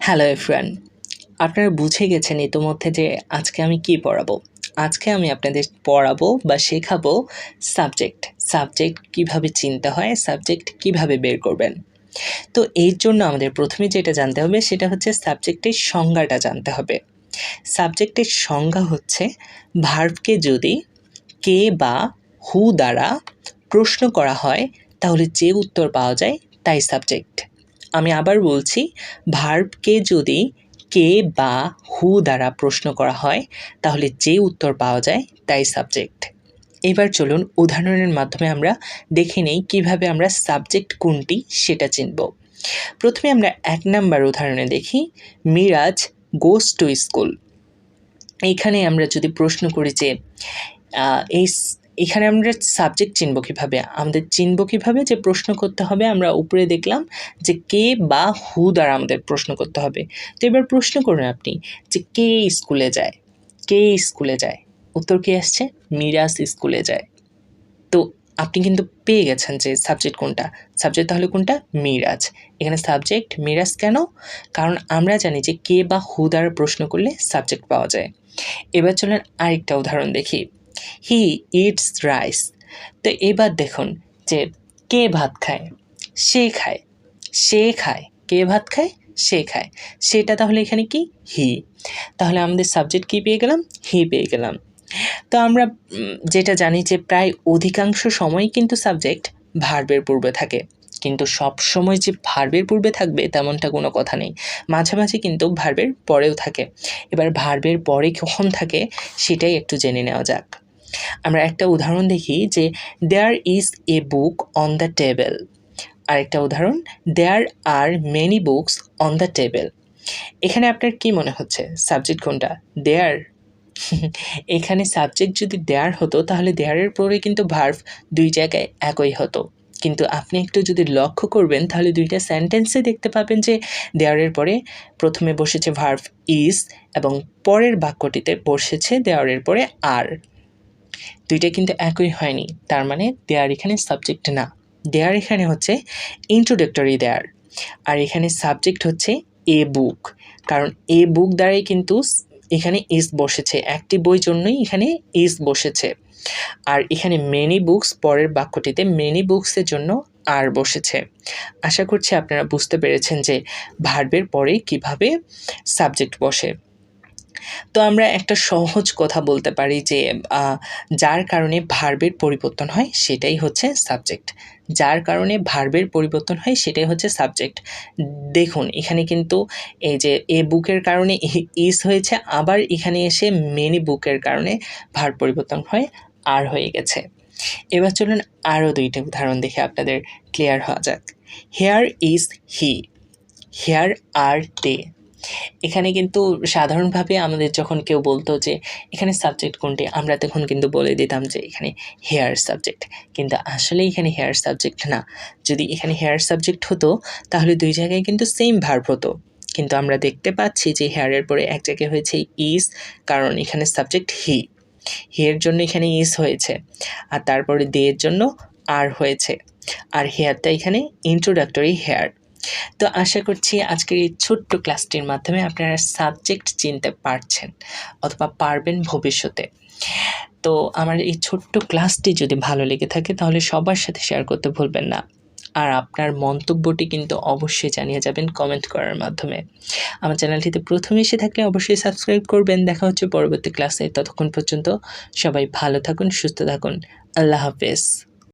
Hello everyone, আপনারা বুঝে গেছেন ইতোমধ্যে যে আজকে আমি কি পড়াবো। আজকে আমি আপনাদের পড়াবো বা শেখাবো সাবজেক্ট কিভাবে চিনতে হয়, সাবজেক্ট কিভাবে বের করবেন। তো এর জন্য আমাদের প্রথমে যেটা জানতে হবে সেটা হচ্ছে সাবজেক্টের সংজ্ঞাটা জানতে হবে। সাবজেক্টের সংজ্ঞা হচ্ছে ভার্বকে যদি কে বা হু দ্বারা প্রশ্ন করা হয় তাহলে যে উত্তর পাওয়া যায় তাই সাবজেক্ট। আমি আবার বলছি, ভার্বকে যদি কে বা হু দ্বারা প্রশ্ন করা হয় তাহলে যে উত্তর পাওয়া যায় তাই সাবজেক্ট। এবার চলুন উদাহরণের মাধ্যমে আমরা দেখে নেই কিভাবে আমরা সাবজেক্ট কোনটি সেটা চিনব। প্রথমে আমরা 1 নাম্বার উদাহরণে দেখি, মিরাজ গোস টু স্কুল। এইখানে আমরা যদি প্রশ্ন করি যে এখানে আমরা সাবজেক্ট চিনব কিভাবে, আমাদের চিনব কিভাবে যে প্রশ্ন করতে হবে। আমরা উপরে দেখলাম যে কে বা হু দ্বারা আমাদের প্রশ্ন করতে হবে। তো এবার প্রশ্ন করুন আপনি যে কে স্কুলে যায়, কে স্কুলে যায়, উত্তর কি আসছে? মিরাজ স্কুলে যায়। তো আপনি কিন্তু পেয়ে গেছেন যে সাবজেক্ট কোনটা। সাবজেক্ট তাহলে কোনটা? মিরাজ। এখানে সাবজেক্ট মিরাজ কেন? কারণ আমরা জানি যে কে বা হু দ্বারা প্রশ্ন করলে সাবজেক্ট পাওয়া যায়। এবার চলেন আরেকটা উদাহরণ দেখি, হি ইটস রাইস। তো এবার দেখুন যে কে ভাত খায়? সে খায়। সে খায়, কে ভাত খায়? সে খায়। সেটা তাহলে এখানে কি? হি। তাহলে আমাদের সাবজেক্ট কি পেয়ে গেলাম? হি পেয়ে গেলাম। তো আমরা যেটা জানি যে প্রায় অধিকাংশ সময় কিন্তু সাবজেক্ট ভার্বের পূর্বে থাকে, কিন্তু সব সময় যে ভার্বের পূর্বে থাকবে তেমনটা কোনো কথা নেই। মাঝে মাঝে কিন্তু ভার্বের পরেও থাকে। এবার ভার্বের পরে কখন থাকে সেটাই একটু জেনে নেওয়া যাক। আমরা একটা উদাহরণ দেখি যে there is a book on the table. আরেকটা উদাহরণ, there are many books on the table. এখানে আপনার কি মনে হচ্ছে সাবজেক্ট কোনটা? দেয়ার। এখানে সাবজেক্ট যদি দেয়ার হতো তাহলে দেয়ারের পরে কিন্তু ভার্ব দুই জায়গায় একই হতো, কিন্তু আপনি একটু যদি লক্ষ্য করবেন তাহলে দুইটা সেন্টেন্সে দেখতে পাবেন যে দেয়ারের পরে প্রথমে বসেছে ভার্ব ইজ এবং পরের বাক্যটিতে বসেছে দেয়ারের পরে আর। দুইটা কিন্তু একই হয়নি, তার মানে দেয়ার এখানে সাবজেক্ট না। দেয়ার এখানে হচ্ছে ইন্ট্রোডাক্টরি দেয়ার, আর এখানে সাবজেক্ট হচ্ছে এ বুক। কারণ এ বুক দ্বারাই কিন্তু এখানে ইজ বসেছে, একটি বই জন্যই এখানে ইজ বসেছে। আর এখানে মেনি বুকস পরের বাক্যটিতে মেনি বুকসের জন্য আর বসেছে। আশা করছি আপনারা বুঝতে পেরেছেন যে ভার্বের পরে কিভাবে সাবজেক্ট বসে। তো আমরা একটা সহজ কথা বলতে পারি যে যার কারণে ভার্বের পরিবর্তন হয় সেটাই হচ্ছে সাবজেক্ট। যার কারণে ভার্বের পরিবর্তন হয় সেটাই হচ্ছে সাবজেক্ট। দেখুন এখানে কিন্তু এই যে এ বুকের কারণে ইজ হয়েছে, আবার এখানে এসে মেনি বুকের কারণে ভার্ব পরিবর্তন হয় আর হয়ে গেছে। এবার চলুন আরও দুইটা উদাহরণ দেখে আপনাদের ক্লিয়ার হওয়া যাক। হেয়ার ইজ হি, হেয়ার আর দে। এখানে কিন্তু সাধারণভাবে আমাদের যখন কেউ বলতো যে এখানে সাবজেক্ট কোনটি, আমরা তখন কিন্তু বলে দিতাম যে এখানে হেয়ার সাবজেক্ট, কিন্তু আসলে এখানে হেয়ার সাবজেক্ট না। যদি এখানে হেয়ার সাবজেক্ট হতো তাহলে দুই জায়গায় কিন্তু সেম ভার্ব হতো, কিন্তু আমরা দেখতে পাচ্ছি যে হেয়ারের পরে এক জায়গায় হয়েছে ইজ, কারণ এখানে সাবজেক্ট হি। হেয়ার জন্য এখানে ইজ হয়েছে, আর তারপরে দে এর জন্য আর হয়েছে, আর হেয়ারটা এখানে ইন্ট্রোডাক্টরি হেয়ার। তো আশা করছি আজকের এই ছোট্ট ক্লাসটির মাধ্যমে আপনারা সাবজেক্ট চিনতে পারছেন অথবা পারবেন ভবিষ্যতে। তো আমার এই ছোট্ট ক্লাসটি যদি ভালো লেগে থাকে তাহলে সবার সাথে শেয়ার করতে ভুলবেন না, আর আপনার মন্তব্যটি কিন্তু অবশ্যই জানিয়ে যাবেন কমেন্ট করার মাধ্যমে। আমার চ্যানেলটিতে প্রথম এসে থাকলে অবশ্যই সাবস্ক্রাইব করবেন। দেখা হচ্ছে পরবর্তী ক্লাসে, ততক্ষণ পর্যন্ত সবাই ভালো থাকুন, সুস্থ থাকুন। আল্লাহ হাফেজ।